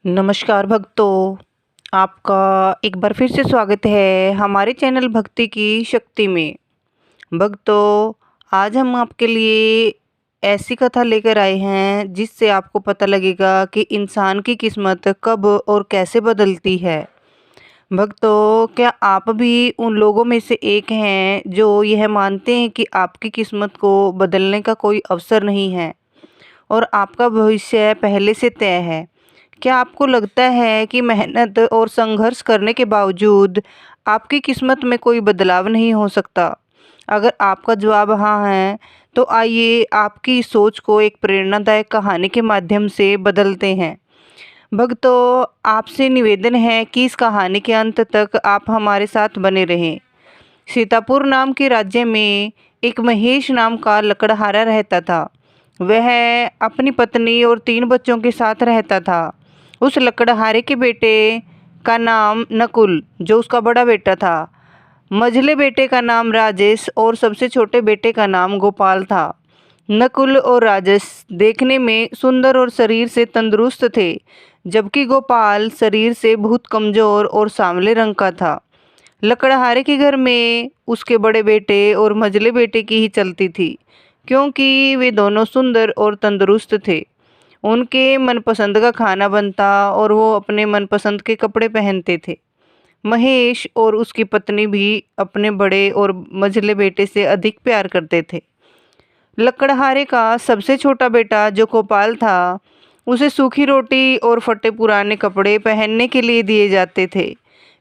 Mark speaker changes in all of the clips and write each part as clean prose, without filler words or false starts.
Speaker 1: नमस्कार भक्तों, आपका एक बार फिर से स्वागत है हमारे चैनल भक्ति की शक्ति में। भक्तों, आज हम आपके लिए ऐसी कथा लेकर आए हैं जिससे आपको पता लगेगा कि इंसान की किस्मत कब और कैसे बदलती है। भक्तों, क्या आप भी उन लोगों में से एक हैं जो यह मानते हैं कि आपकी किस्मत को बदलने का कोई अवसर नहीं है और आपका भविष्य पहले से तय है? क्या आपको लगता है कि मेहनत और संघर्ष करने के बावजूद आपकी किस्मत में कोई बदलाव नहीं हो सकता? अगर आपका जवाब हाँ है, तो आइए आपकी इस सोच को एक प्रेरणादायक कहानी के माध्यम से बदलते हैं। भक्तों, आपसे निवेदन है कि इस कहानी के अंत तक आप हमारे साथ बने रहें। सीतापुर नाम के राज्य में एक महेश नाम का लकड़हारा रहता था। वह अपनी पत्नी और 3 बच्चों के साथ रहता था। उस लकड़हारे के बेटे का नाम नकुल, जो उसका बड़ा बेटा था, मझले बेटे का नाम राजेश और सबसे छोटे बेटे का नाम गोपाल था। नकुल और राजेश देखने में सुंदर और शरीर से तंदुरुस्त थे, जबकि गोपाल शरीर से बहुत कमजोर और सांवले रंग का था। लकड़हारे के घर में उसके बड़े बेटे और मझले बेटे की ही चलती थी, क्योंकि वे दोनों सुंदर और तंदुरुस्त थे। उनके मनपसंद का खाना बनता और वो अपने मनपसंद के कपड़े पहनते थे। महेश और उसकी पत्नी भी अपने बड़े और मझले बेटे से अधिक प्यार करते थे। लकड़हारे का सबसे छोटा बेटा जो गोपाल था, उसे सूखी रोटी और फटे पुराने कपड़े पहनने के लिए दिए जाते थे,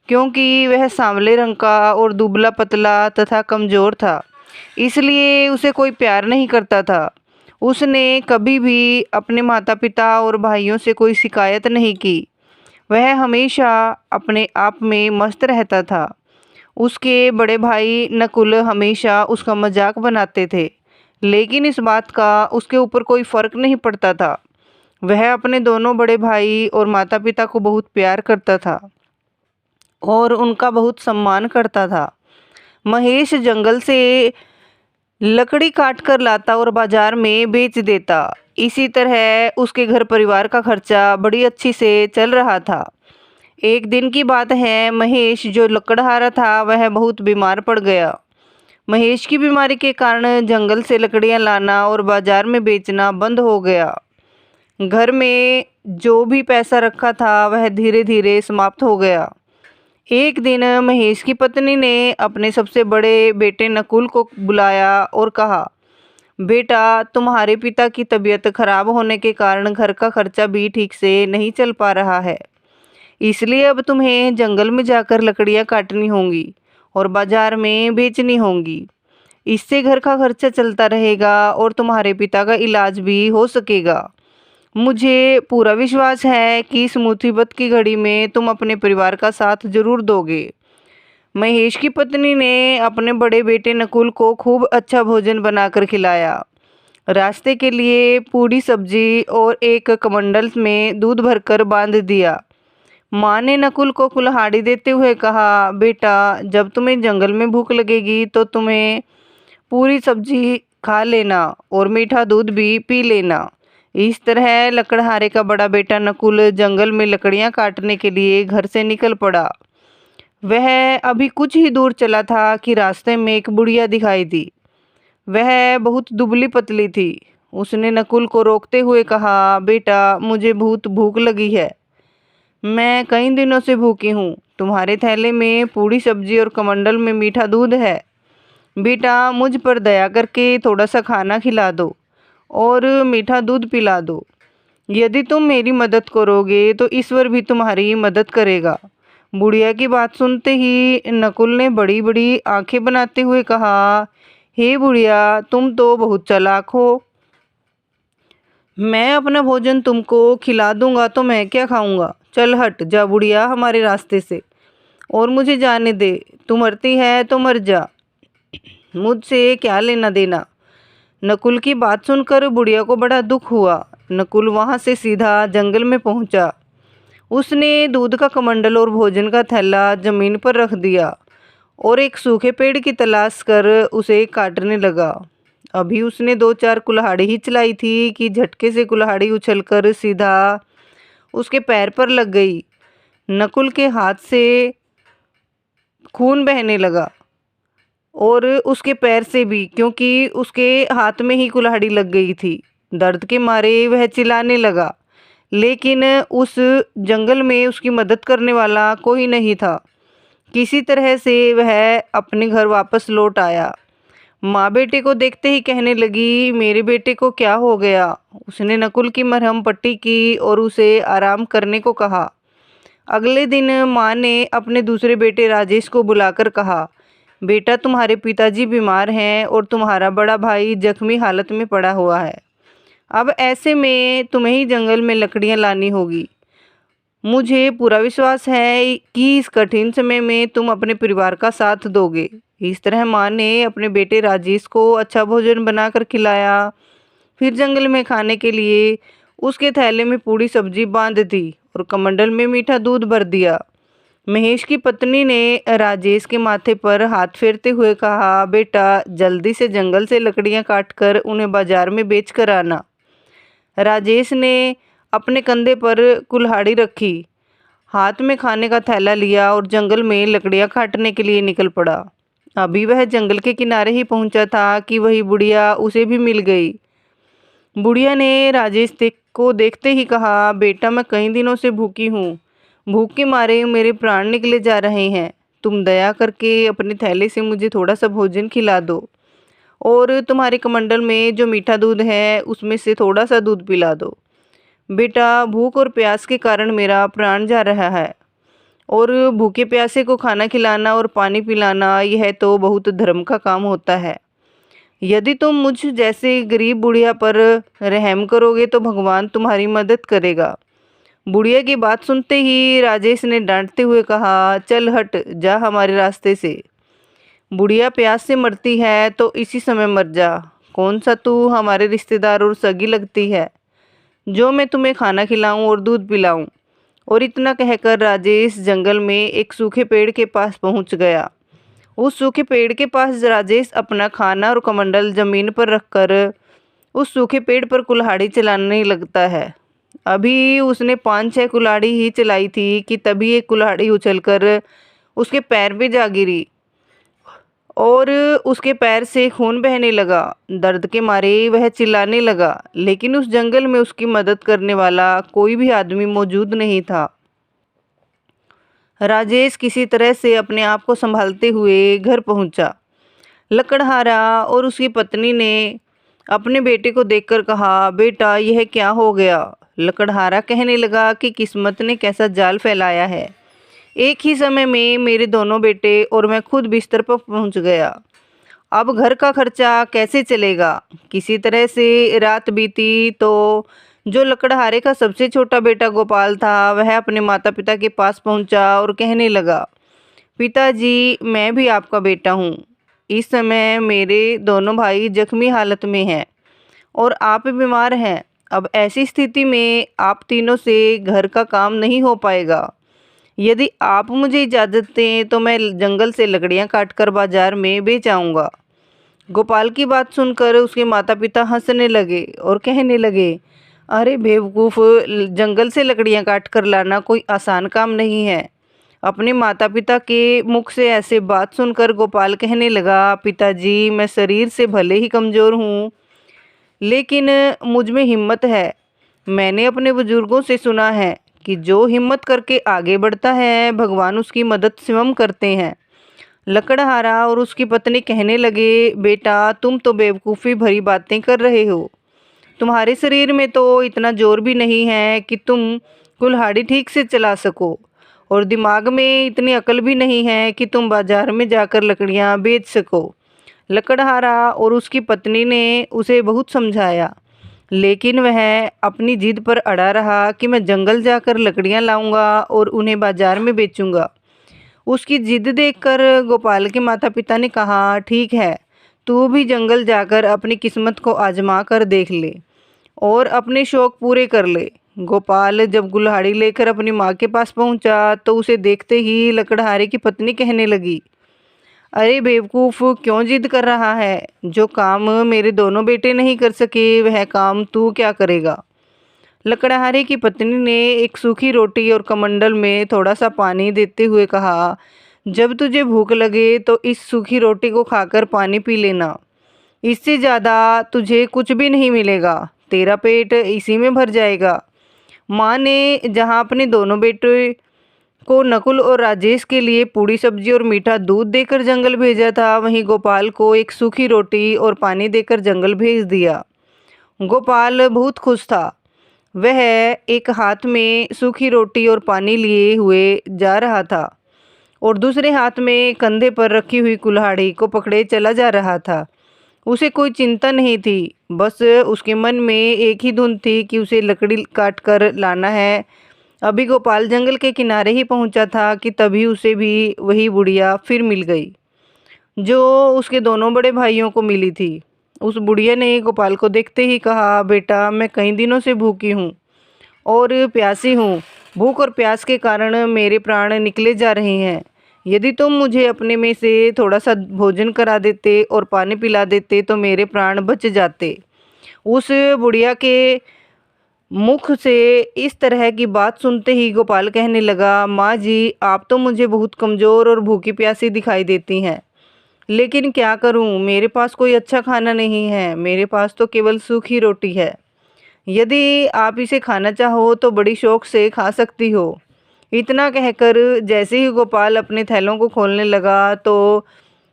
Speaker 1: क्योंकि वह सांवले रंग का और दुबला पतला तथा कमजोर था। इसलिए उसे कोई प्यार नहीं करता था। उसने कभी भी अपने माता पिता और भाइयों से कोई शिकायत नहीं की। वह हमेशा अपने आप में मस्त रहता था। उसके बड़े भाई नकुल हमेशा उसका मजाक बनाते थे, लेकिन इस बात का उसके ऊपर कोई फर्क नहीं पड़ता था। वह अपने दोनों बड़े भाई और माता पिता को बहुत प्यार करता था और उनका बहुत सम्मान करता था। महेश जंगल से लकड़ी काट कर लाता और बाजार में बेच देता। इसी तरह उसके घर परिवार का खर्चा बड़ी अच्छी से चल रहा था। एक दिन की बात है, महेश जो लकड़हारा था वह बहुत बीमार पड़ गया। महेश की बीमारी के कारण जंगल से लकड़ियां लाना और बाजार में बेचना बंद हो गया। घर में जो भी पैसा रखा था वह धीरे धीरे समाप्त हो गया। एक दिन महेश की पत्नी ने अपने सबसे बड़े बेटे नकुल को बुलाया और कहा, बेटा, तुम्हारे पिता की तबीयत खराब होने के कारण घर का खर्चा भी ठीक से नहीं चल पा रहा है। इसलिए अब तुम्हें जंगल में जाकर लकड़ियां काटनी होंगी और बाजार में बेचनी होंगी। इससे घर का खर्चा चलता रहेगा और तुम्हारे पिता का इलाज भी हो सकेगा। मुझे पूरा विश्वास है कि इस मुसीबत की घड़ी में तुम अपने परिवार का साथ जरूर दोगे। महेश की पत्नी ने अपने बड़े बेटे नकुल को खूब अच्छा भोजन बनाकर खिलाया। रास्ते के लिए पूरी सब्जी और एक कमंडल में दूध भरकर बांध दिया। माँ ने नकुल को कुल्हाड़ी देते हुए कहा, बेटा, जब तुम्हें जंगल में भूख लगेगी तो तुम्हें पूरी सब्जी खा लेना और मीठा दूध भी पी लेना। इस तरह लकड़हारे का बड़ा बेटा नकुल जंगल में लकड़ियां काटने के लिए घर से निकल पड़ा। वह अभी कुछ ही दूर चला था कि रास्ते में एक बुढ़िया दिखाई दी। वह बहुत दुबली पतली थी। उसने नकुल को रोकते हुए कहा, बेटा, मुझे बहुत भूख लगी है। मैं कई दिनों से भूखी हूँ। तुम्हारे थैले में पूरी सब्जी और कमंडल में मीठा दूध है। बेटा, मुझ पर दया करके थोड़ा सा खाना खिला दो और मीठा दूध पिला दो। यदि तुम मेरी मदद करोगे तो ईश्वर भी तुम्हारी मदद करेगा। बुढ़िया की बात सुनते ही नकुल ने बड़ी बड़ी आंखें बनाते हुए कहा, हे बुढ़िया, तुम तो बहुत चालाक हो। मैं अपना भोजन तुमको खिला दूंगा तो मैं क्या खाऊंगा। चल हट जा बुढ़िया हमारे रास्ते से और मुझे जाने दे। तू मरती है तो मर जा, मुझसे क्या लेना देना। नकुल की बात सुनकर बुढ़िया को बड़ा दुख हुआ। नकुल वहां से सीधा जंगल में पहुंचा। उसने दूध का कमंडल और भोजन का थैला जमीन पर रख दिया और एक सूखे पेड़ की तलाश कर उसे काटने लगा। अभी उसने 2-4 कुल्हाड़ी ही चलाई थी कि झटके से कुल्हाड़ी उछलकर सीधा उसके पैर पर लग गई। नकुल के हाथ से खून बहने लगा और उसके पैर से भी, क्योंकि उसके हाथ में ही कुल्हाड़ी लग गई थी। दर्द के मारे वह चिल्लाने लगा, लेकिन उस जंगल में उसकी मदद करने वाला कोई नहीं था। किसी तरह से वह अपने घर वापस लौट आया। माँ बेटे को देखते ही कहने लगी, मेरे बेटे को क्या हो गया? उसने नकुल की मरहम पट्टी की और उसे आराम करने को कहा। अगले दिन माँ ने अपने दूसरे बेटे राजेश को बुलाकर कहा, बेटा तुम्हारे पिताजी बीमार हैं और तुम्हारा बड़ा भाई जख्मी हालत में पड़ा हुआ है। अब ऐसे में तुम्हें ही जंगल में लकड़ियाँ लानी होगी। मुझे पूरा विश्वास है कि इस कठिन समय में तुम अपने परिवार का साथ दोगे। इस तरह माँ ने अपने बेटे राजेश को अच्छा भोजन बनाकर खिलाया। फिर जंगल में खाने के लिए उसके थैले में पूरी सब्जी बांध दी और कमंडल में मीठा दूध भर दिया। महेश की पत्नी ने राजेश के माथे पर हाथ फेरते हुए कहा, बेटा जल्दी से जंगल से लकड़ियाँ काटकर उन्हें बाजार में बेच कर आना। राजेश ने अपने कंधे पर कुल्हाड़ी रखी, हाथ में खाने का थैला लिया और जंगल में लकड़ियाँ काटने के लिए निकल पड़ा। अभी वह जंगल के किनारे ही पहुंचा था कि वही बुढ़िया उसे भी मिल गई। बुढ़िया ने राजेश को देखते ही कहा, बेटा मैं कई दिनों से भूखी हूँ, भूख के मारे मेरे प्राण निकले जा रहे हैं। तुम दया करके अपने थैले से मुझे थोड़ा सा भोजन खिला दो और तुम्हारे कमंडल में जो मीठा दूध है उसमें से थोड़ा सा दूध पिला दो। बेटा भूख और प्यास के कारण मेरा प्राण जा रहा है और भूखे प्यासे को खाना खिलाना और पानी पिलाना यह तो बहुत धर्म का काम होता है। यदि तुम मुझ जैसे गरीब बुढ़िया पर रहम करोगे तो भगवान तुम्हारी मदद करेगा। बुढ़िया की बात सुनते ही राजेश ने डांटते हुए कहा, चल हट जा हमारे रास्ते से। बुढ़िया प्यास से मरती है तो इसी समय मर जा। कौन सा तू हमारे रिश्तेदार और सगी लगती है जो मैं तुम्हें खाना खिलाऊं और दूध पिलाऊं? और इतना कहकर राजेश जंगल में एक सूखे पेड़ के पास पहुंच गया। उस सूखे पेड़ के पास राजेश अपना खाना और कमंडल जमीन पर रखकर उस सूखे पेड़ पर कुल्हाड़ी चलाने लगता है। अभी उसने 5-6 कुल्हाड़ी ही चलाई थी कि तभी एक कुल्हाड़ी उछलकर उसके पैर पे जा गिरी और उसके पैर से खून बहने लगा। दर्द के मारे वह चिल्लाने लगा, लेकिन उस जंगल में उसकी मदद करने वाला कोई भी आदमी मौजूद नहीं था। राजेश किसी तरह से अपने आप को संभालते हुए घर पहुंचा। लकड़हारा और उसकी पत्नी ने अपने बेटे को देखकर कहा, बेटा यह क्या हो गया? लकड़हारा कहने लगा कि किस्मत ने कैसा जाल फैलाया है। एक ही समय में मेरे दोनों बेटे और मैं खुद बिस्तर पर पहुंच गया। अब घर का खर्चा कैसे चलेगा? किसी तरह से रात बीती तो जो लकड़हारे का सबसे छोटा बेटा गोपाल था वह अपने माता पिता के पास पहुंचा और कहने लगा, पिताजी मैं भी आपका बेटा हूँ। इस समय मेरे दोनों भाई जख्मी हालत में हैं और आप बीमार हैं। अब ऐसी स्थिति में आप तीनों से घर का काम नहीं हो पाएगा। यदि आप मुझे इजाज़त दें तो मैं जंगल से लकड़ियाँ काटकर बाजार में बेच आऊँगा। गोपाल की बात सुनकर उसके माता पिता हंसने लगे और कहने लगे, अरे बेवकूफ़, जंगल से लकड़ियाँ काट कर लाना कोई आसान काम नहीं है। अपने माता पिता के मुख से ऐसे बात सुनकर गोपाल कहने लगा, पिताजी मैं शरीर से भले ही कमज़ोर हूँ लेकिन मुझ में हिम्मत है। मैंने अपने बुजुर्गों से सुना है कि जो हिम्मत करके आगे बढ़ता है भगवान उसकी मदद स्वयं करते हैं। लकड़हारा और उसकी पत्नी कहने लगे, बेटा तुम तो बेवकूफ़ी भरी बातें कर रहे हो। तुम्हारे शरीर में तो इतना जोर भी नहीं है कि तुम कुल्हाड़ी ठीक से चला सको और दिमाग में इतनी अकल भी नहीं है कि तुम बाजार में जाकर लकड़ियाँ बेच सको। लकड़हारा और उसकी पत्नी ने उसे बहुत समझाया, लेकिन वह अपनी जिद पर अड़ा रहा कि मैं जंगल जाकर लकड़ियाँ लाऊंगा और उन्हें बाजार में बेचूंगा। उसकी जिद देखकर गोपाल के माता पिता ने कहा, ठीक है, तू भी जंगल जाकर अपनी किस्मत को आजमा कर देख ले और अपने शौक पूरे कर ले। गोपाल जब कुल्हाड़ी लेकर अपनी माँ के पास पहुँचा तो उसे देखते ही लकड़हारे की पत्नी कहने लगी, अरे बेवकूफ़, क्यों जिद कर रहा है? जो काम मेरे दोनों बेटे नहीं कर सके वह काम तू क्या करेगा? लकड़हारे की पत्नी ने एक सूखी रोटी और कमंडल में थोड़ा सा पानी देते हुए कहा, जब तुझे भूख लगे तो इस सूखी रोटी को खाकर पानी पी लेना। इससे ज़्यादा तुझे कुछ भी नहीं मिलेगा, तेरा पेट इसी में भर जाएगा। माँ ने जहाँ अपने दोनों बेटे को नकुल और राजेश के लिए पूड़ी सब्जी और मीठा दूध देकर जंगल भेजा था, वहीं गोपाल को एक सूखी रोटी और पानी देकर जंगल भेज दिया। गोपाल बहुत खुश था। वह एक हाथ में सूखी रोटी और पानी लिए हुए जा रहा था और दूसरे हाथ में कंधे पर रखी हुई कुल्हाड़ी को पकड़े चला जा रहा था। उसे कोई चिंता नहीं थी, बस उसके मन में एक ही धुन थी कि उसे लकड़ी काट कर लाना है। अभी गोपाल जंगल के किनारे ही पहुंचा था कि तभी उसे भी वही बुढ़िया फिर मिल गई, जो उसके दोनों बड़े भाइयों को मिली थी। उस बुढ़िया ने गोपाल को देखते ही कहा, बेटा मैं कई दिनों से भूखी हूँ और प्यासी हूँ। भूख और प्यास के कारण मेरे प्राण निकले जा रहे हैं। यदि तुम मुझे अपने में से थोड़ा सा भोजन करा देते और पानी पिला देते तो मेरे प्राण बच जाते। उस बुढ़िया के मुख से इस तरह की बात सुनते ही गोपाल कहने लगा, माँ जी आप तो मुझे बहुत कमज़ोर और भूखी प्यासी दिखाई देती हैं, लेकिन क्या करूँ, मेरे पास कोई अच्छा खाना नहीं है। मेरे पास तो केवल सूखी रोटी है। यदि आप इसे खाना चाहो तो बड़ी शौक से खा सकती हो। इतना कहकर जैसे ही गोपाल अपने थैलों को खोलने लगा तो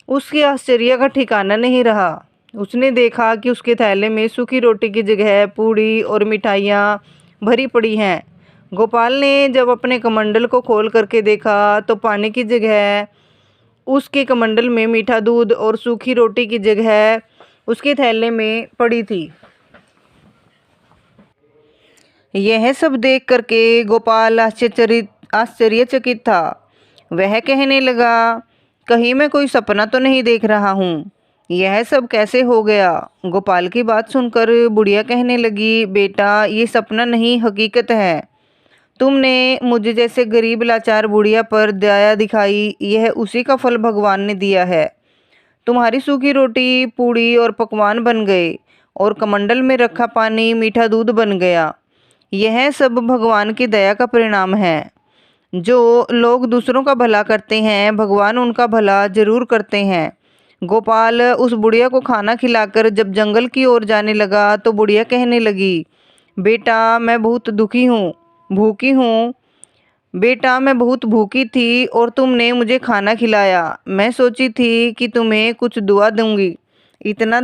Speaker 1: उसके आश्चर्य का ठिकाना नहीं रहा। उसने देखा कि उसके थैले में सूखी रोटी की जगह पूड़ी और मिठाइयाँ भरी पड़ी हैं। गोपाल ने जब अपने कमंडल को खोल करके देखा तो पानी की जगह उसके कमंडल में मीठा दूध और सूखी रोटी की जगह उसके थैले में पड़ी थी। यह सब देख करके गोपाल आश्चर्यचकित था। वह कहने लगा, कहीं मैं कोई सपना तो नहीं देख रहा हूँ, यह सब कैसे हो गया। गोपाल की बात सुनकर बुढ़िया कहने लगी, बेटा ये सपना नहीं हकीकत है। तुमने मुझे जैसे गरीब लाचार बुढ़िया पर दया दिखाई, यह उसी का फल भगवान ने दिया है। तुम्हारी सूखी रोटी पूड़ी और पकवान बन गए और कमंडल में रखा पानी मीठा दूध बन गया। यह सब भगवान की दया का परिणाम है। जो लोग दूसरों का भला करते हैं भगवान उनका भला जरूर करते हैं। गोपाल उस बुढ़िया को खाना खिलाकर जब जंगल की ओर जाने लगा तो बुढ़िया कहने लगी, बेटा मैं बहुत दुखी हूँ, भूखी हूँ। बेटा मैं बहुत भूखी थी और तुमने मुझे खाना खिलाया। मैं सोची थी कि तुम्हें कुछ दुआ दूंगी। इतना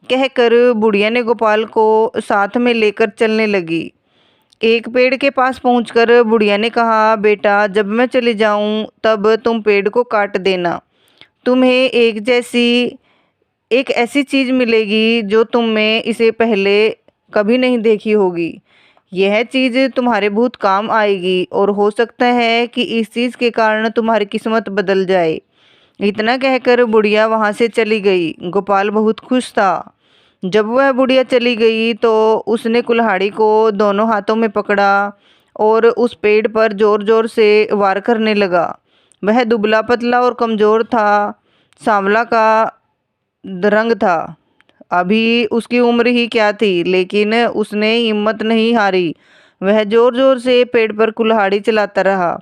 Speaker 1: कहकर बुढ़िया ने गोपाल को साथ में लेकर चलने लगी। एक पेड़ के पास पहुंचकर बुढ़िया ने कहा, बेटा जब मैं चली जाऊं तब तुम पेड़ को काट देना। तुम्हें एक ऐसी चीज़ मिलेगी जो तुम में इसे पहले कभी नहीं देखी होगी। यह चीज़ तुम्हारे बहुत काम आएगी और हो सकता है कि इस चीज़ के कारण तुम्हारी किस्मत बदल जाए। इतना कहकर बुढ़िया वहाँ से चली गई। गोपाल बहुत खुश था। जब वह बुढ़िया चली गई तो उसने कुल्हाड़ी को दोनों हाथों में पकड़ा और उस पेड़ पर जोर जोर से वार करने लगा। वह दुबला पतला और कमज़ोर था, सांवला का रंग था। अभी उसकी उम्र ही क्या थी, लेकिन उसने हिम्मत नहीं हारी। वह जोर जोर से पेड़ पर कुल्हाड़ी चलाता रहा।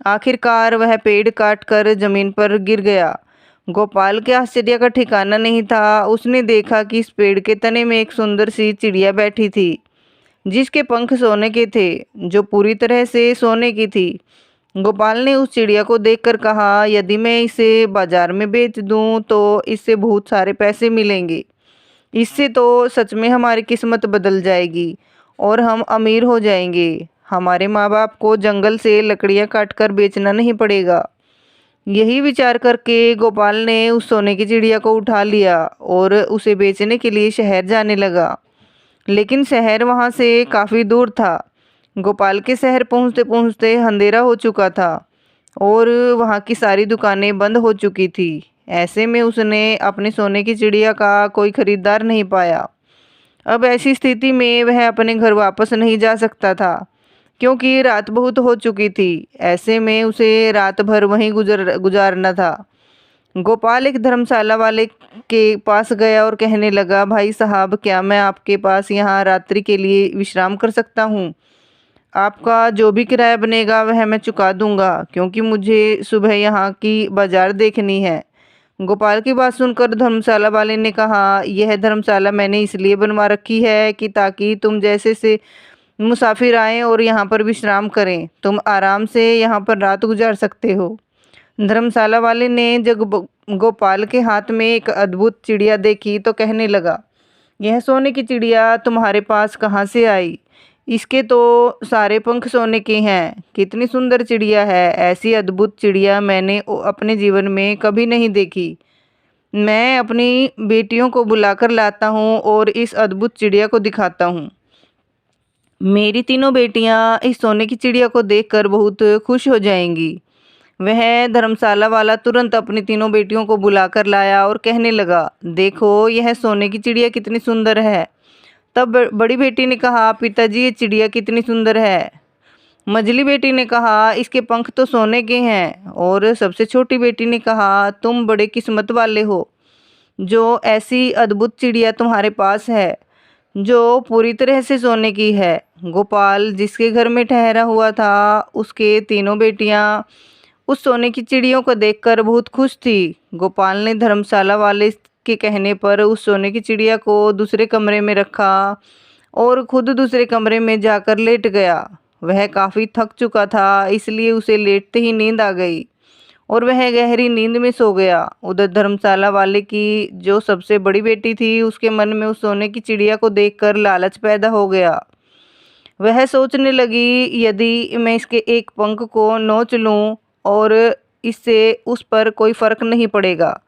Speaker 1: आखिरकार वह पेड़ काट कर जमीन पर गिर गया। गोपाल के आश्चर्य का ठिकाना नहीं था। उसने देखा कि इस पेड़ के तने में एक सुंदर सी चिड़िया बैठी थी, जिसके पंख सोने के थे, जो पूरी तरह से सोने की थी। गोपाल ने उस चिड़िया को देखकर कहा, यदि मैं इसे बाजार में बेच दूं तो इससे बहुत सारे पैसे मिलेंगे। इससे तो सच में हमारी किस्मत बदल जाएगी और हम अमीर हो जाएंगे। हमारे माँ बाप को जंगल से लकड़ियाँ काटकर बेचना नहीं पड़ेगा। यही विचार करके गोपाल ने उस सोने की चिड़िया को उठा लिया और उसे बेचने के लिए शहर जाने लगा। लेकिन शहर वहाँ से काफ़ी दूर था। गोपाल के शहर पहुँचते पहुँचते अंधेरा हो चुका था और वहाँ की सारी दुकानें बंद हो चुकी थी। ऐसे में उसने अपने सोने की चिड़िया का कोई खरीदार नहीं पाया। अब ऐसी स्थिति में वह अपने घर वापस नहीं जा सकता था, क्योंकि रात बहुत हो चुकी थी। ऐसे में उसे रात भर वहीं गुजारना था। गोपाल एक धर्मशाला वाले के पास गया और कहने लगा, भाई साहब, क्या मैं आपके पास यहाँ रात्रि के लिए विश्राम कर सकता हूँ? आपका जो भी किराया बनेगा वह मैं चुका दूंगा, क्योंकि मुझे सुबह यहाँ की बाजार देखनी है। गोपाल की बात सुनकर धर्मशाला वाले ने कहा, यह धर्मशाला मैंने इसलिए बनवा रखी है कि ताकि तुम जैसे से मुसाफिर आएं और यहाँ पर विश्राम करें। तुम आराम से यहाँ पर रात गुजार सकते हो। धर्मशाला वाले ने जब गोपाल के हाथ में एक अद्भुत चिड़िया देखी तो कहने लगा, यह सोने की चिड़िया तुम्हारे पास कहाँ से आई? इसके तो सारे पंख सोने के हैं। कितनी सुंदर चिड़िया है! ऐसी अद्भुत चिड़िया मैंने अपने जीवन में कभी नहीं देखी। मैं अपनी बेटियों को बुलाकर लाता हूँ और इस अद्भुत चिड़िया को दिखाता हूँ। मेरी तीनों बेटियाँ इस सोने की चिड़िया को देखकर बहुत खुश हो जाएंगी। वह धर्मशाला वाला तुरंत अपनी तीनों बेटियों को बुलाकर लाया और कहने लगा, देखो यह सोने की चिड़िया कितनी सुंदर है। तब बड़ी बेटी ने कहा, पिताजी, ये चिड़िया कितनी सुंदर है। मझली बेटी ने कहा, इसके पंख तो सोने के हैं। और सबसे छोटी बेटी ने कहा, तुम बड़े किस्मत वाले हो जो ऐसी अद्भुत चिड़िया तुम्हारे पास है जो पूरी तरह से सोने की है। गोपाल जिसके घर में ठहरा हुआ था, उसके तीनों बेटियां उस सोने की चिड़ियों को देखकर बहुत खुश थी। गोपाल ने धर्मशाला वाले के कहने पर उस सोने की चिड़िया को दूसरे कमरे में रखा और खुद दूसरे कमरे में जाकर लेट गया। वह काफ़ी थक चुका था, इसलिए उसे लेटते ही नींद आ गई और वह गहरी नींद में सो गया। उधर धर्मशाला वाले की जो सबसे बड़ी बेटी थी, उसके मन में उस सोने की चिड़िया को देखकर लालच पैदा हो गया। वह सोचने लगी, यदि मैं इसके एक पंख को नोच लूं और इससे उस पर कोई फर्क नहीं पड़ेगा।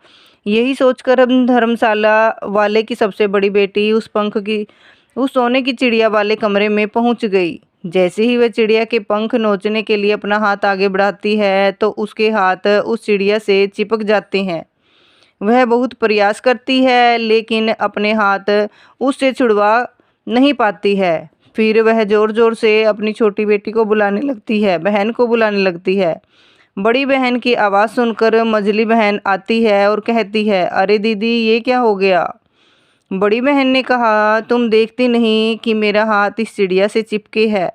Speaker 1: यही सोचकर हम धर्मशाला वाले की सबसे बड़ी बेटी उस सोने की चिड़िया वाले कमरे में पहुंच गई। जैसे ही वह चिड़िया के पंख नोचने के लिए अपना हाथ आगे बढ़ाती है तो उसके हाथ उस चिड़िया से चिपक जाते हैं। वह बहुत प्रयास करती है लेकिन अपने हाथ उससे छुड़वा नहीं पाती है। फिर वह ज़ोर ज़ोर से अपनी छोटी बेटी को बुलाने लगती है, बहन को बुलाने लगती है। बड़ी बहन की आवाज़ सुनकर मझली बहन आती है और कहती है, अरे दीदी, ये क्या हो गया? बड़ी बहन ने कहा, तुम देखती नहीं कि मेरा हाथ इस चिड़िया से चिपके है?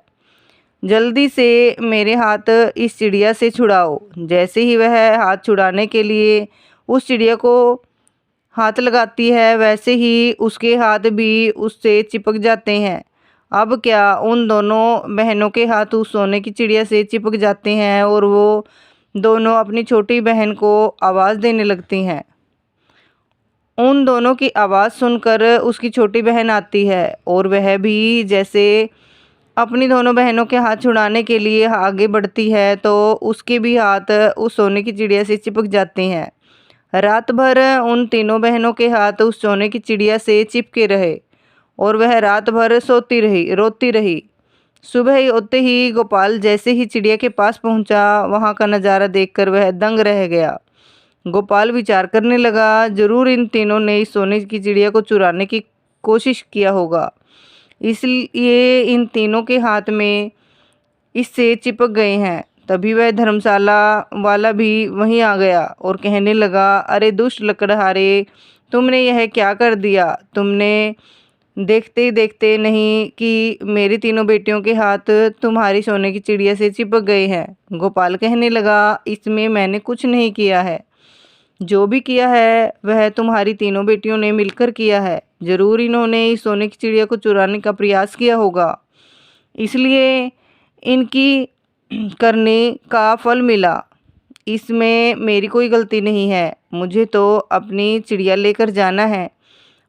Speaker 1: जल्दी से मेरे हाथ इस चिड़िया से छुड़ाओ। जैसे ही वह हाथ छुड़ाने के लिए उस चिड़िया को हाथ लगाती है, वैसे ही उसके हाथ भी उससे चिपक जाते हैं। अब क्या उन दोनों बहनों के हाथ उस सोने की चिड़िया से चिपक जाते हैं और वो दोनों अपनी छोटी बहन को आवाज़ देने लगती हैं। उन दोनों की आवाज़ सुनकर उसकी छोटी बहन आती है और वह भी जैसे अपनी दोनों बहनों के हाथ छुड़ाने के लिए आगे बढ़ती है तो उसके भी हाथ उस सोने की चिड़िया से चिपक जाते हैं। रात भर उन तीनों बहनों के हाथ उस सोने की चिड़िया से चिपके रहे और वह रात भर सोती रही, रोती रही। सुबह होते ही गोपाल जैसे ही चिड़िया के पास पहुंचा, वहां का नज़ारा देखकर वह दंग रह गया। गोपाल विचार करने लगा, जरूर इन तीनों ने इस सोने की चिड़िया को चुराने की कोशिश किया होगा, इसलिए इन तीनों के हाथ में इससे चिपक गए हैं। तभी वह धर्मशाला वाला भी वहीं आ गया और कहने लगा, अरे दुष्ट लकड़हारे, तुमने यह क्या कर दिया? तुमने देखते ही देखते नहीं कि मेरी तीनों बेटियों के हाथ तुम्हारी सोने की चिड़िया से चिपक गए हैं। गोपाल कहने लगा, इसमें मैंने कुछ नहीं किया है। जो भी किया है वह तुम्हारी तीनों बेटियों ने मिलकर किया है। जरूर इन्होंने इस सोने की चिड़िया को चुराने का प्रयास किया होगा, इसलिए इनकी करने का फल मिला। इसमें मेरी कोई गलती नहीं है। मुझे तो अपनी चिड़िया लेकर जाना है।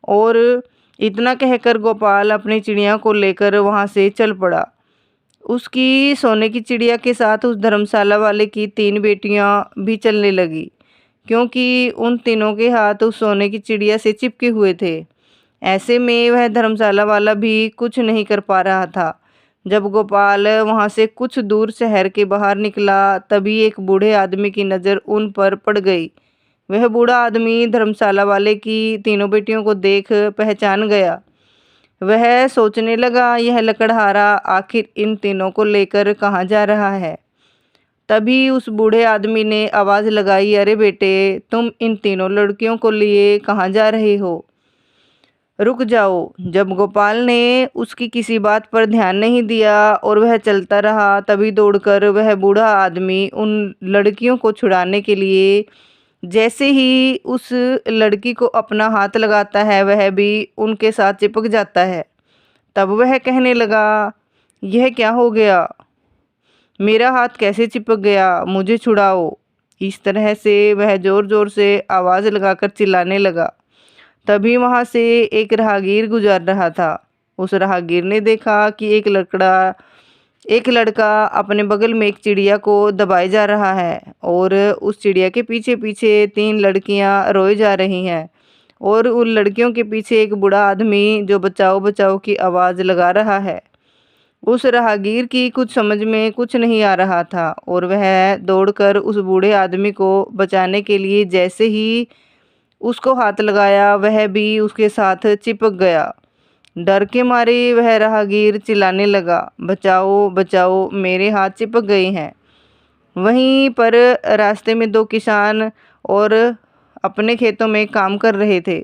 Speaker 1: और इतना कहकर गोपाल अपनी चिड़िया को लेकर वहाँ से चल पड़ा। उसकी सोने की चिड़िया के साथ उस धर्मशाला वाले की 3 बेटियां भी चलने लगी, क्योंकि उन तीनों के हाथ उस सोने की चिड़िया से चिपके हुए थे। ऐसे में वह धर्मशाला वाला भी कुछ नहीं कर पा रहा था। जब गोपाल वहाँ से कुछ दूर शहर के बाहर निकला, तभी एक बूढ़े आदमी की नज़र उन पर पड़ गई। वह बूढ़ा आदमी धर्मशाला वाले की तीनों बेटियों को देख पहचान गया। वह सोचने लगा, यह लकड़हारा आखिर इन तीनों को लेकर कहाँ जा रहा है। तभी उस बूढ़े आदमी ने आवाज़ लगाई, अरे बेटे, तुम इन तीनों लड़कियों को लिए कहाँ जा रहे हो? रुक जाओ। जब गोपाल ने उसकी किसी बात पर ध्यान नहीं दिया और वह चलता रहा, तभी दौड़कर वह बूढ़ा आदमी उन लड़कियों को छुड़ाने के लिए जैसे ही उस लड़की को अपना हाथ लगाता है, वह भी उनके साथ चिपक जाता है। तब वह कहने लगा, यह क्या हो गया? मेरा हाथ कैसे चिपक गया? मुझे छुड़ाओ। इस तरह से वह ज़ोर ज़ोर से आवाज़ लगाकर चिल्लाने लगा। तभी वहाँ से एक राहगीर गुजर रहा था। उस राहगीर ने देखा कि एक लड़का अपने बगल में एक चिड़िया को दबाए जा रहा है और उस चिड़िया के पीछे पीछे 3 लड़कियां रोए जा रही हैं और उन लड़कियों के पीछे एक बूढ़ा आदमी जो बचाओ बचाओ की आवाज़ लगा रहा है। उस राहगीर की कुछ समझ में कुछ नहीं आ रहा था और वह दौड़कर उस बूढ़े आदमी को बचाने के लिए जैसे ही उसको हाथ लगाया, वह भी उसके साथ चिपक गया। डर के मारे वह राहगीर चिल्लाने लगा, बचाओ बचाओ, मेरे हाथ चिपक गए हैं। वहीं पर रास्ते में 2 किसान और अपने खेतों में काम कर रहे थे।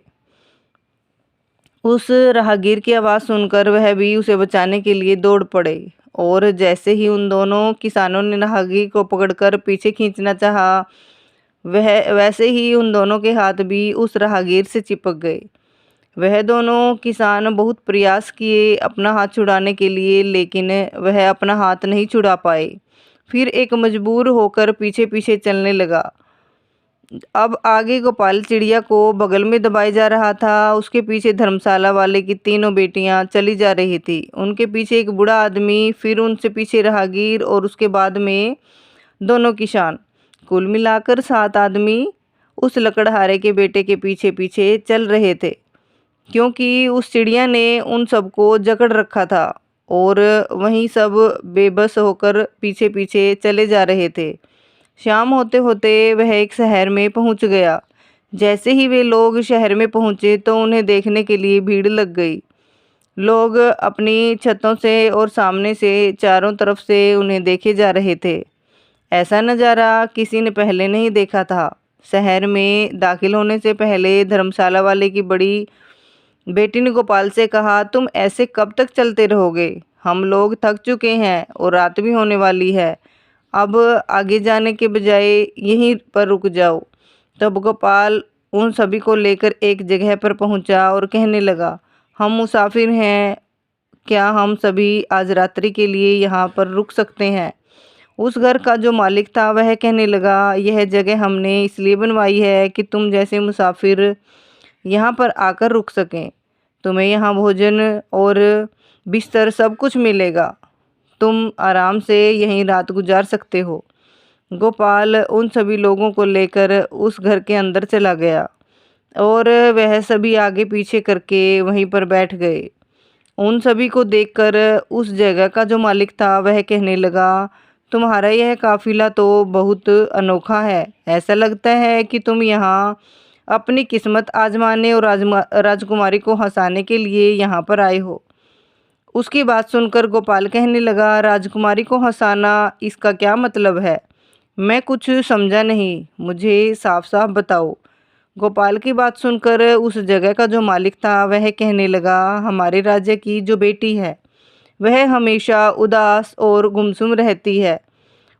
Speaker 1: उस राहगीर की आवाज़ सुनकर वह भी उसे बचाने के लिए दौड़ पड़े और जैसे ही उन दोनों किसानों ने राहगीर को पकड़कर पीछे खींचना चाहा, वह वैसे ही उन दोनों के हाथ भी उस राहगीर से चिपक गए। वह दोनों किसान बहुत प्रयास किए अपना हाथ छुड़ाने के लिए, लेकिन वह अपना हाथ नहीं छुड़ा पाए। फिर एक मजबूर होकर पीछे पीछे चलने लगा। अब आगे गोपाल चिड़िया को बगल में दबाए जा रहा था। उसके पीछे धर्मशाला वाले की तीनों बेटियां चली जा रही थी। उनके पीछे एक बूढ़ा आदमी, फिर उनसे पीछे राहगीर और उसके बाद में दोनों किसान। कुल मिलाकर 7 आदमी उस लकड़हारे के बेटे के पीछे पीछे चल रहे थे, क्योंकि उस चिड़िया ने उन सबको जकड़ रखा था और वहीं सब बेबस होकर पीछे पीछे चले जा रहे थे। शाम होते होते वह एक शहर में पहुंच गया। जैसे ही वे लोग शहर में पहुंचे तो उन्हें देखने के लिए भीड़ लग गई। लोग अपनी छतों से और सामने से चारों तरफ से उन्हें देखे जा रहे थे। ऐसा नज़ारा किसी ने पहले नहीं देखा था। शहर में दाखिल होने से पहले धर्मशाला वाले की बड़ी बेटी ने गोपाल से कहा, तुम ऐसे कब तक चलते रहोगे? हम लोग थक चुके हैं और रात भी होने वाली है। अब आगे जाने के बजाय यहीं पर रुक जाओ। तब गोपाल उन सभी को लेकर एक जगह पर पहुंचा और कहने लगा, हम मुसाफिर हैं, क्या हम सभी आज रात्रि के लिए यहाँ पर रुक सकते हैं? उस घर का जो मालिक था वह कहने लगा, यह जगह हमने इसलिए बनवाई है कि तुम जैसे मुसाफिर यहाँ पर आकर रुक सकें। तुम्हें यहाँ भोजन और बिस्तर सब कुछ मिलेगा। तुम आराम से यहीं रात गुजार सकते हो। गोपाल उन सभी लोगों को लेकर उस घर के अंदर चला गया और वह सभी आगे पीछे करके वहीं पर बैठ गए। उन सभी को देखकर उस जगह का जो मालिक था वह कहने लगा, तुम्हारा यह काफिला तो बहुत अनोखा है। ऐसा लगता है कि तुम यहाँ अपनी किस्मत आजमाने और राजकुमारी को हंसाने के लिए यहाँ पर आए हो। उसकी बात सुनकर गोपाल कहने लगा, राजकुमारी को हंसाना, इसका क्या मतलब है? मैं कुछ समझा नहीं, मुझे साफ साफ बताओ। गोपाल की बात सुनकर उस जगह का जो मालिक था वह कहने लगा, हमारे राजा की जो बेटी है वह हमेशा उदास और गुमसुम रहती है।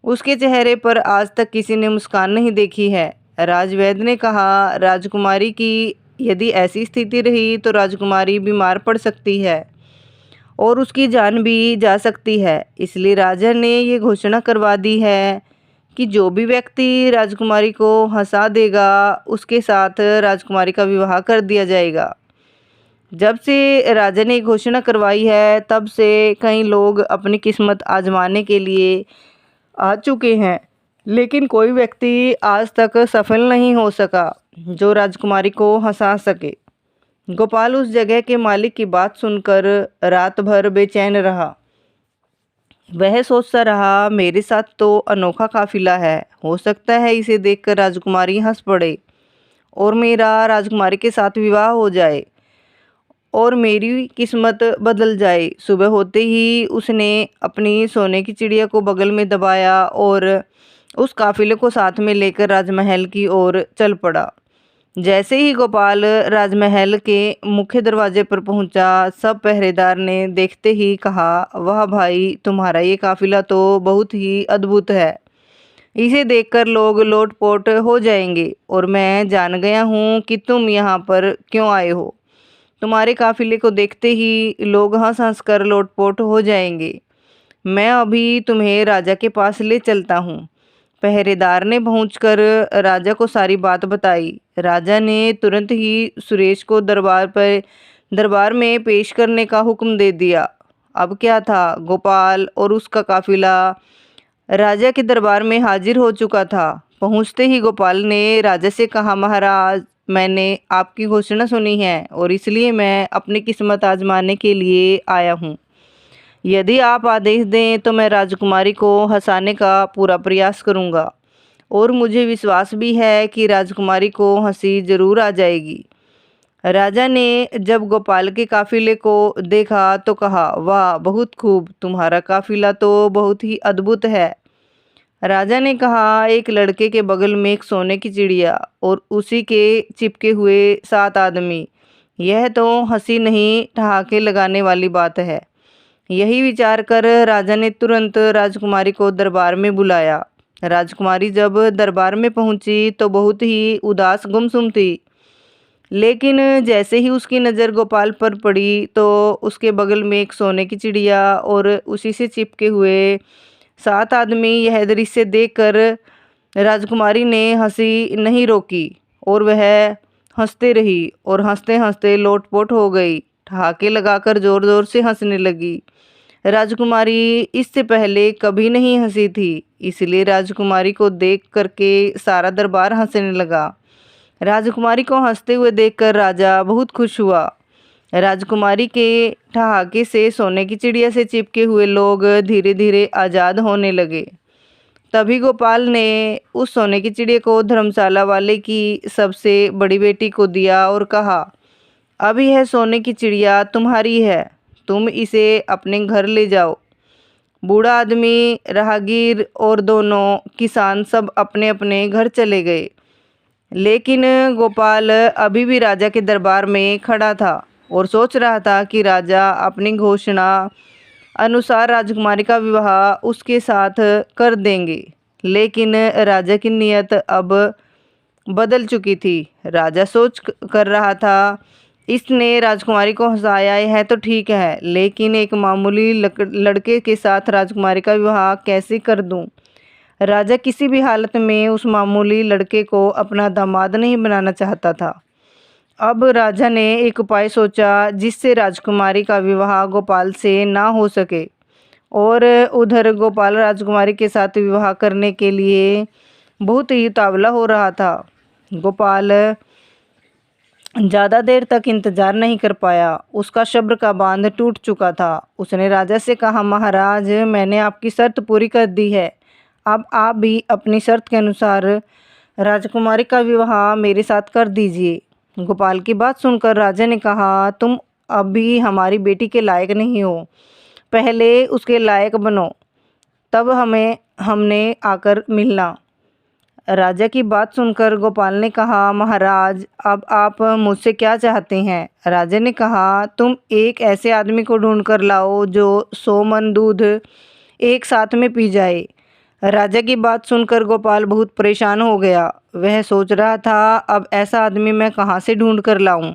Speaker 1: उसके चेहरे पर आज तक किसी ने मुस्कान नहीं देखी है। राजवैद्य ने कहा, राजकुमारी की यदि ऐसी स्थिति रही तो राजकुमारी बीमार पड़ सकती है और उसकी जान भी जा सकती है। इसलिए राजा ने ये घोषणा करवा दी है कि जो भी व्यक्ति राजकुमारी को हंसा देगा उसके साथ राजकुमारी का विवाह कर दिया जाएगा। जब से राजा ने घोषणा करवाई है तब से कई लोग अपनी किस्मत आजमाने के लिए आ चुके हैं, लेकिन कोई व्यक्ति आज तक सफल नहीं हो सका जो राजकुमारी को हंसा सके। गोपाल उस जगह के मालिक की बात सुनकर रात भर बेचैन रहा। वह सोचता रहा, मेरे साथ तो अनोखा काफिला है, हो सकता है इसे देखकर राजकुमारी हंस पड़े और मेरा राजकुमारी के साथ विवाह हो जाए और मेरी किस्मत बदल जाए। सुबह होते ही उसने अपनी सोने की चिड़िया को बगल में दबाया और उस काफिले को साथ में लेकर राजमहल की ओर चल पड़ा। जैसे ही गोपाल राजमहल के मुख्य दरवाजे पर पहुंचा, सब पहरेदार ने देखते ही कहा, वाह भाई, तुम्हारा ये काफिला तो बहुत ही अद्भुत है। इसे देखकर लोग लोटपोट हो जाएंगे और मैं जान गया हूँ कि तुम यहाँ पर क्यों आए हो। तुम्हारे काफिले को देखते ही लोग हंस हंस कर लोटपोट हो जाएंगे। मैं अभी तुम्हें राजा के पास ले चलता हूँ। पहरेदार ने पहुंचकर राजा को सारी बात बताई। राजा ने तुरंत ही सुरेश को दरबार में पेश करने का हुक्म दे दिया। अब क्या था, गोपाल और उसका काफिला राजा के दरबार में हाजिर हो चुका था। पहुंचते ही गोपाल ने राजा से कहा, महाराज, मैंने आपकी घोषणा सुनी है और इसलिए मैं अपनी किस्मत आजमाने के लिए आया हूँ। यदि आप आदेश दें तो मैं राजकुमारी को हंसाने का पूरा प्रयास करूँगा और मुझे विश्वास भी है कि राजकुमारी को हंसी जरूर आ जाएगी। राजा ने जब गोपाल के काफिले को देखा तो कहा, वाह, बहुत खूब, तुम्हारा काफिला तो बहुत ही अद्भुत है। राजा ने कहा, एक लड़के के बगल में एक सोने की चिड़िया और उसी के चिपके हुए 7 आदमी, यह तो हंसी नहीं ठहाके लगाने वाली बात है। यही विचार कर राजा ने तुरंत राजकुमारी को दरबार में बुलाया। राजकुमारी जब दरबार में पहुंची तो बहुत ही उदास गुमसुम थी, लेकिन जैसे ही उसकी नज़र गोपाल पर पड़ी तो उसके बगल में एक सोने की चिड़िया और उसी से चिपके हुए 7 आदमी, यह दृश्य देखकर राजकुमारी ने हंसी नहीं रोकी और वह हंसते रही और हंसते हंसते लोटपोट हो गई, ठहाके लगाकर जोर जोर से हंसने लगी। राजकुमारी इससे पहले कभी नहीं हंसी थी, इसलिए राजकुमारी को देख करके सारा दरबार हंसने लगा। राजकुमारी को हंसते हुए देखकर राजा बहुत खुश हुआ। राजकुमारी के ठहाके से सोने की चिड़िया से चिपके हुए लोग धीरे धीरे आज़ाद होने लगे। तभी गोपाल ने उस सोने की चिड़िया को धर्मशाला वाले की सबसे बड़ी बेटी को दिया और कहा, अब यह सोने की चिड़िया तुम्हारी है, तुम इसे अपने घर ले जाओ। बूढ़ा आदमी, राहगीर और दोनों किसान सब अपने अपने घर चले गए, लेकिन गोपाल अभी भी राजा के दरबार में खड़ा था और सोच रहा था कि राजा अपनी घोषणा अनुसार राजकुमारी का विवाह उसके साथ कर देंगे। लेकिन राजा की नीयत अब बदल चुकी थी। राजा सोच कर रहा था, इसने राजकुमारी को हंसाया है तो ठीक है, लेकिन एक मामूली लड़के के साथ राजकुमारी का विवाह कैसे कर दूं? राजा किसी भी हालत में उस मामूली लड़के को अपना दामाद नहीं बनाना चाहता था। अब राजा ने एक उपाय सोचा जिससे राजकुमारी का विवाह गोपाल से ना हो सके, और उधर गोपाल राजकुमारी के साथ विवाह करने के लिए बहुत ही उतावला हो रहा था। गोपाल ज़्यादा देर तक इंतजार नहीं कर पाया, उसका सब्र का बांध टूट चुका था। उसने राजा से कहा, महाराज, मैंने आपकी शर्त पूरी कर दी है, अब आप भी अपनी शर्त के अनुसार राजकुमारी का विवाह मेरे साथ कर दीजिए। गोपाल की बात सुनकर राजा ने कहा, तुम अभी हमारी बेटी के लायक नहीं हो, पहले उसके लायक बनो, तब हमने आकर मिलना। राजा की बात सुनकर गोपाल ने कहा, महाराज, अब आप मुझसे क्या चाहते हैं? राजा ने कहा, तुम एक ऐसे आदमी को ढूंढ कर लाओ जो 100 मन दूध एक साथ में पी जाए। राजा की बात सुनकर गोपाल बहुत परेशान हो गया। वह सोच रहा था, अब ऐसा आदमी मैं कहाँ से ढूंढ कर लाऊं?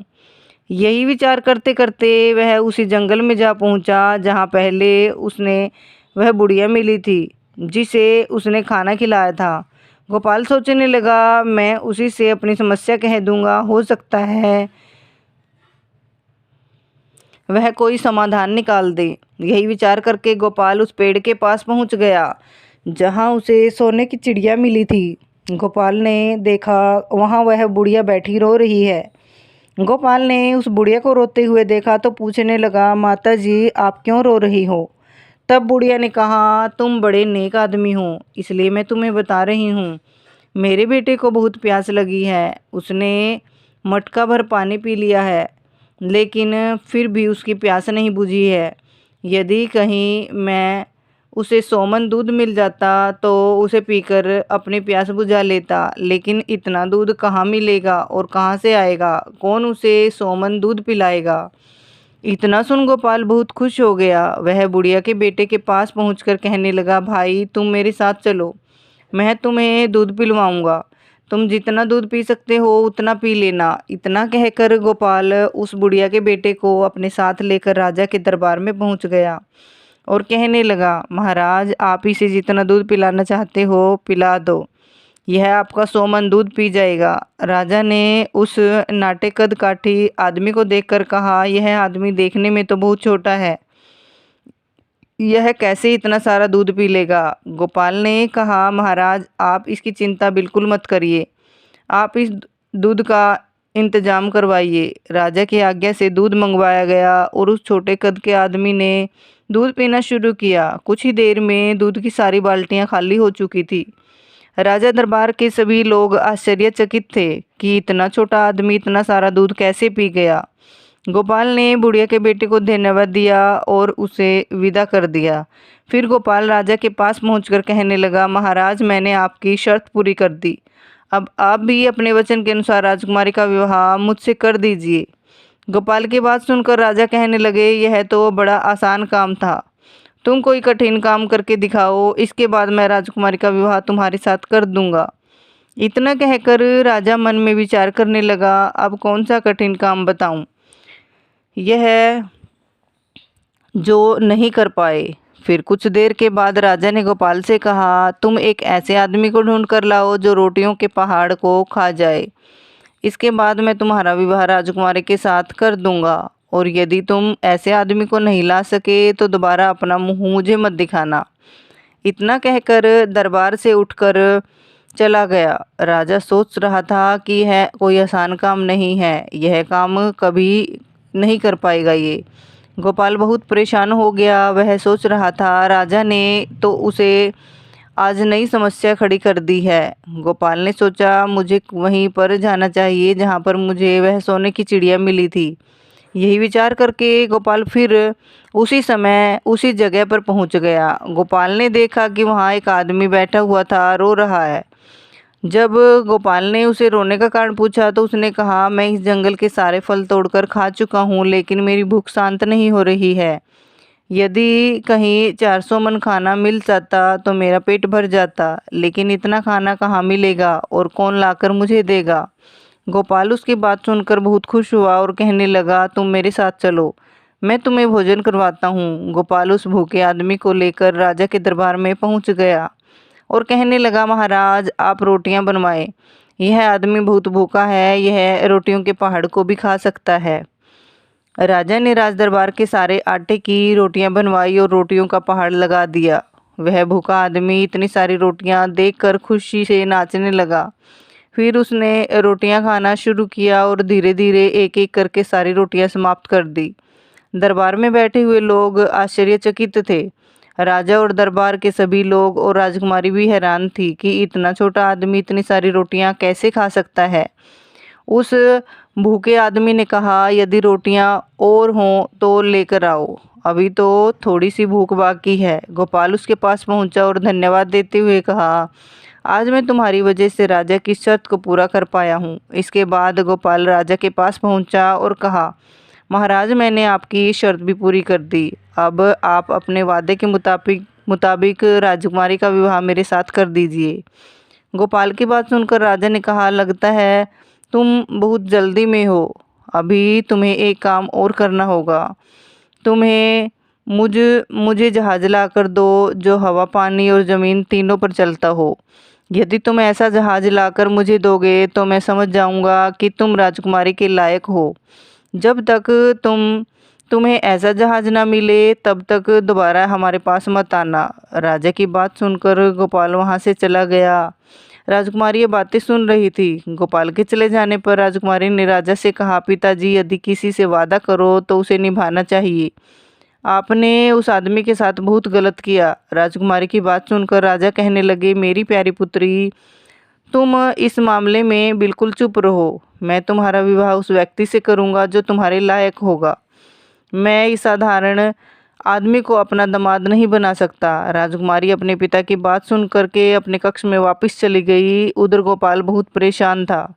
Speaker 1: यही विचार करते करते वह उसी जंगल में जा पहुंचा जहाँ पहले उसने वह बुढ़िया मिली थी जिसे उसने खाना खिलाया था। गोपाल सोचने लगा, मैं उसी से अपनी समस्या कह दूंगा, हो सकता है वह कोई समाधान निकाल दे। यही विचार करके गोपाल उस पेड़ के पास पहुंच गया जहां उसे सोने की चिड़िया मिली थी। गोपाल ने देखा वहां वह बुढ़िया बैठी रो रही है। गोपाल ने उस बुढ़िया को रोते हुए देखा तो पूछने लगा, माता जी, आप क्यों रो रही हो? तब बुढ़िया ने कहा, तुम बड़े नेक आदमी हो, इसलिए मैं तुम्हें बता रही हूँ। मेरे बेटे को बहुत प्यास लगी है, उसने मटका भर पानी पी लिया है, लेकिन फिर भी उसकी प्यास नहीं बुझी है। यदि कहीं मैं उसे 100 मन दूध मिल जाता तो उसे पीकर अपनी प्यास बुझा लेता, लेकिन इतना दूध कहाँ मिलेगा और कहाँ से आएगा? कौन उसे 100 मन दूध पिलाएगा? इतना सुन गोपाल बहुत खुश हो गया। वह बुढ़िया के बेटे के पास पहुंचकर कहने लगा, भाई तुम मेरे साथ चलो, मैं तुम्हें दूध पिलवाऊंगा। तुम जितना दूध पी सकते हो उतना पी लेना। इतना कहकर गोपाल उस बुढ़िया के बेटे को अपने साथ लेकर राजा के दरबार में पहुंच गया और कहने लगा, महाराज आप इसे जितना दूध पिलाना चाहते हो पिला दो, यह आपका 100 मन दूध पी जाएगा। राजा ने उस नाटे कद काठी आदमी को देखकर कहा, यह आदमी देखने में तो बहुत छोटा है, यह कैसे इतना सारा दूध पी लेगा? गोपाल ने कहा, महाराज आप इसकी चिंता बिल्कुल मत करिए, आप इस दूध का इंतजाम करवाइए। राजा की आज्ञा से दूध मंगवाया गया और उस छोटे कद के आदमी ने दूध पीना शुरू किया। कुछ ही देर में दूध की सारी बाल्टियां खाली हो चुकी थी। राजा दरबार के सभी लोग आश्चर्यचकित थे कि इतना छोटा आदमी इतना सारा दूध कैसे पी गया। गोपाल ने बुढ़िया के बेटे को धन्यवाद दिया और उसे विदा कर दिया। फिर गोपाल राजा के पास पहुंचकर कहने लगा, महाराज मैंने आपकी शर्त पूरी कर दी, अब आप भी अपने वचन के अनुसार राजकुमारी का विवाह मुझसे कर दीजिए। गोपाल की बात सुनकर राजा कहने लगे, यह तो बड़ा आसान काम था, तुम कोई कठिन काम करके दिखाओ, इसके बाद मैं राजकुमारी का विवाह तुम्हारे साथ कर दूंगा। इतना कहकर राजा मन में विचार करने लगा, अब कौन सा कठिन काम बताऊं, यह जो नहीं कर पाए। फिर कुछ देर के बाद राजा ने गोपाल से कहा, तुम एक ऐसे आदमी को ढूंढ कर लाओ जो रोटियों के पहाड़ को खा जाए, इसके बाद मैं तुम्हारा विवाह राजकुमारी के साथ कर दूंगा, और यदि तुम ऐसे आदमी को नहीं ला सके तो दोबारा अपना मुंह मुझे मत दिखाना। इतना कहकर दरबार से उठकर चला गया। राजा सोच रहा था कि यह कोई आसान काम नहीं है, यह काम कभी नहीं कर पाएगा ये। गोपाल बहुत परेशान हो गया। वह सोच रहा था, राजा ने तो उसे आज नई समस्या खड़ी कर दी है। गोपाल ने सोचा, मुझे वहीं पर जाना चाहिए जहाँ पर मुझे वह सोने की चिड़िया मिली थी। यही विचार करके गोपाल फिर उसी समय उसी जगह पर पहुंच गया। गोपाल ने देखा कि वहाँ एक आदमी बैठा हुआ था, रो रहा है। जब गोपाल ने उसे रोने का कारण पूछा तो उसने कहा, मैं इस जंगल के सारे फल तोड़कर खा चुका हूँ, लेकिन मेरी भूख शांत नहीं हो रही है। यदि कहीं 400 मन खाना मिल जाता तो मेरा पेट भर जाता, लेकिन इतना खाना कहाँ मिलेगा और कौन लाकर मुझे देगा? गोपाल उसकी बात सुनकर बहुत खुश हुआ और कहने लगा, तुम मेरे साथ चलो, मैं तुम्हें भोजन करवाता हूँ। गोपाल उस भूखे आदमी को लेकर राजा के दरबार में पहुँच गया और कहने लगा, महाराज आप रोटियां बनवाएं, यह आदमी बहुत भूखा है, यह रोटियों के पहाड़ को भी खा सकता है। राजा ने राज दरबार के सारे आटे की रोटियां बनवाई और रोटियों का पहाड़ लगा दिया। वह भूखा आदमी इतनी सारी रोटियां देखकर खुशी से नाचने लगा। फिर उसने रोटियां खाना शुरू किया और धीरे धीरे एक एक करके सारी रोटियां समाप्त कर दी। दरबार में बैठे हुए लोग आश्चर्यचकित थे। राजा और दरबार के सभी लोग और राजकुमारी भी हैरान थी कि इतना छोटा आदमी इतनी सारी रोटियां कैसे खा सकता है। उस भूखे आदमी ने कहा, यदि रोटियां और हों तो लेकर आओ, अभी तो थोड़ी सी भूख बाकी है। गोपाल उसके पास पहुंचा और धन्यवाद देते हुए कहा, आज मैं तुम्हारी वजह से राजा की शर्त को पूरा कर पाया हूँ। इसके बाद गोपाल राजा के पास पहुंचा और कहा, महाराज मैंने आपकी शर्त भी पूरी कर दी, अब आप अपने वादे के मुताबिक राजकुमारी का विवाह मेरे साथ कर दीजिए। गोपाल की बात सुनकर राजा ने कहा, लगता है तुम बहुत जल्दी में हो, अभी तुम्हें एक काम और करना होगा। तुम्हें मुझे जहाज ला कर दो जो हवा, पानी और ज़मीन तीनों पर चलता हो। यदि तुम ऐसा जहाज लाकर मुझे दोगे तो मैं समझ जाऊंगा कि तुम राजकुमारी के लायक हो। जब तक तुम्हें ऐसा जहाज ना मिले तब तक दोबारा हमारे पास मत आना। राजा की बात सुनकर गोपाल वहां से चला गया। राजकुमारी ये बातें सुन रही थी। गोपाल के चले जाने पर राजकुमारी ने राजा से कहा, पिताजी यदि किसी से वादा करो तो उसे निभाना चाहिए, आपने उस आदमी के साथ बहुत गलत किया। राजकुमारी की बात सुनकर राजा कहने लगे, मेरी प्यारी पुत्री, तुम इस मामले में बिल्कुल चुप रहो। मैं तुम्हारा विवाह उस व्यक्ति से करूंगा जो तुम्हारे लायक होगा। मैं इस साधारण आदमी को अपना दामाद नहीं बना सकता। राजकुमारी अपने पिता की बात सुन करके अपने कक्ष में वापस चली गई। उधर गोपाल बहुत परेशान था।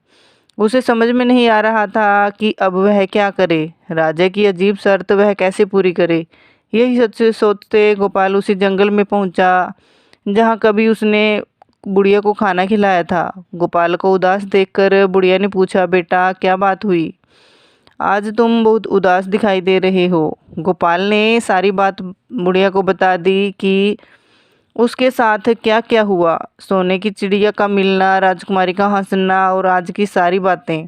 Speaker 1: उसे समझ में नहीं आ रहा था कि अब वह क्या करे। राजा की अजीब शर्त वह कैसे पूरी करे। यही सोचते सोचते गोपाल उसी जंगल में पहुंचा जहां कभी उसने बुढ़िया को खाना खिलाया था। गोपाल को उदास देखकर बुढ़िया ने पूछा, बेटा क्या बात हुई? आज तुम बहुत उदास दिखाई दे रहे हो। गोपाल ने सारी बात बुढ़िया को बता दी कि उसके साथ क्या क्या हुआ। सोने की चिड़िया का मिलना, राजकुमारी का हंसना और आज की सारी बातें।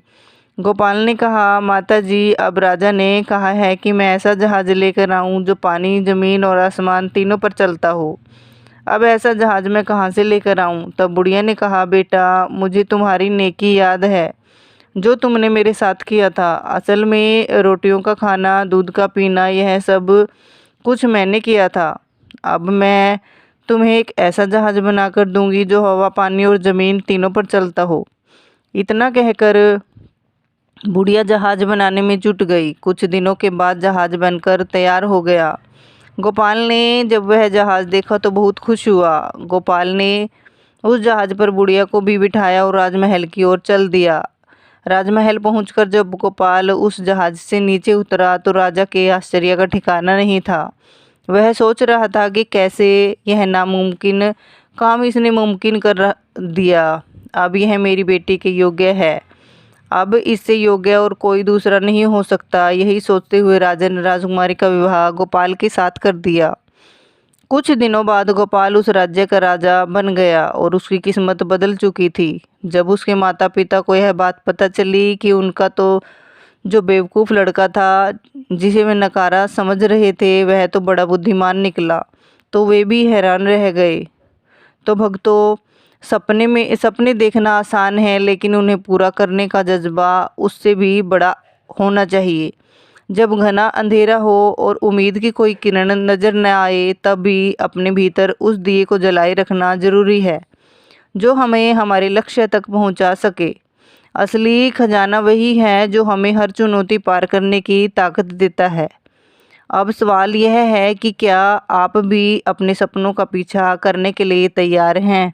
Speaker 1: गोपाल ने कहा, माता जी, अब राजा ने कहा है कि मैं ऐसा जहाज लेकर आऊं जो पानी, जमीन और आसमान तीनों पर चलता हो। अब ऐसा जहाज मैं कहाँ से लेकर आऊं? तब बुढ़िया ने कहा, बेटा मुझे तुम्हारी नेकी याद है जो तुमने मेरे साथ किया था। असल में रोटियों का खाना, दूध का पीना, यह सब कुछ मैंने किया था। अब मैं तुम्हें एक ऐसा जहाज बनाकर दूंगी जो हवा, पानी और ज़मीन तीनों पर चलता हो। इतना कहकर बुढ़िया जहाज बनाने में जुट गई। कुछ दिनों के बाद जहाज बनकर तैयार हो गया। गोपाल ने जब वह जहाज देखा तो बहुत खुश हुआ। गोपाल ने उस जहाज पर बुढ़िया को भी बिठाया और राजमहल की ओर चल दिया। राजमहल पहुंचकर जब गोपाल उस जहाज से नीचे उतरा तो राजा के आश्चर्य का ठिकाना नहीं था। वह सोच रहा था कि कैसे यह नामुमकिन काम इसने मुमकिन दिया। अब यह मेरी बेटी के योग्य है। अब इससे योग्य और कोई दूसरा नहीं हो सकता। यही सोचते हुए राजा ने राजकुमारी का विवाह गोपाल के साथ कर दिया। कुछ दिनों बाद गोपाल उस राज्य का राजा बन गया और उसकी किस्मत बदल चुकी थी। जब उसके माता पिता को यह बात पता चली कि उनका तो जो बेवकूफ़ लड़का था, जिसे वे नकारा समझ रहे थे, वह तो बड़ा बुद्धिमान निकला, तो वे भी हैरान रह गए। तो भक्तों, सपने देखना आसान है, लेकिन उन्हें पूरा करने का जज्बा उससे भी बड़ा होना चाहिए। जब घना अंधेरा हो और उम्मीद की कोई किरण नजर न आए, तब भी अपने भीतर उस दिए को जलाए रखना जरूरी है जो हमें हमारे लक्ष्य तक पहुंचा सके। असली खजाना वही है जो हमें हर चुनौती पार करने की ताकत देता है। अब सवाल यह है कि क्या आप भी अपने सपनों का पीछा करने के लिए तैयार हैं?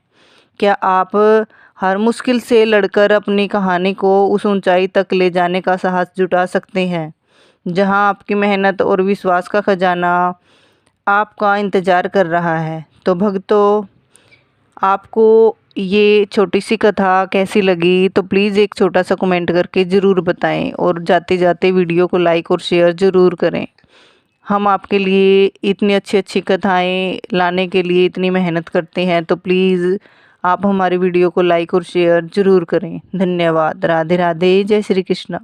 Speaker 1: क्या आप हर मुश्किल से लड़कर अपनी कहानी को उस ऊंचाई तक ले जाने का साहस जुटा सकते हैं जहां आपकी मेहनत और विश्वास का खजाना आपका इंतज़ार कर रहा है? तो भक्तों, आपको ये छोटी सी कथा कैसी लगी तो प्लीज़ एक छोटा सा कमेंट करके ज़रूर बताएं और जाते जाते वीडियो को लाइक और शेयर ज़रूर करें। हम आपके लिए इतनी अच्छी अच्छी कथाएं लाने के लिए इतनी मेहनत करते हैं, तो प्लीज़ आप हमारी वीडियो को लाइक और शेयर ज़रूर करें। धन्यवाद। राधे राधे। जय श्री कृष्ण।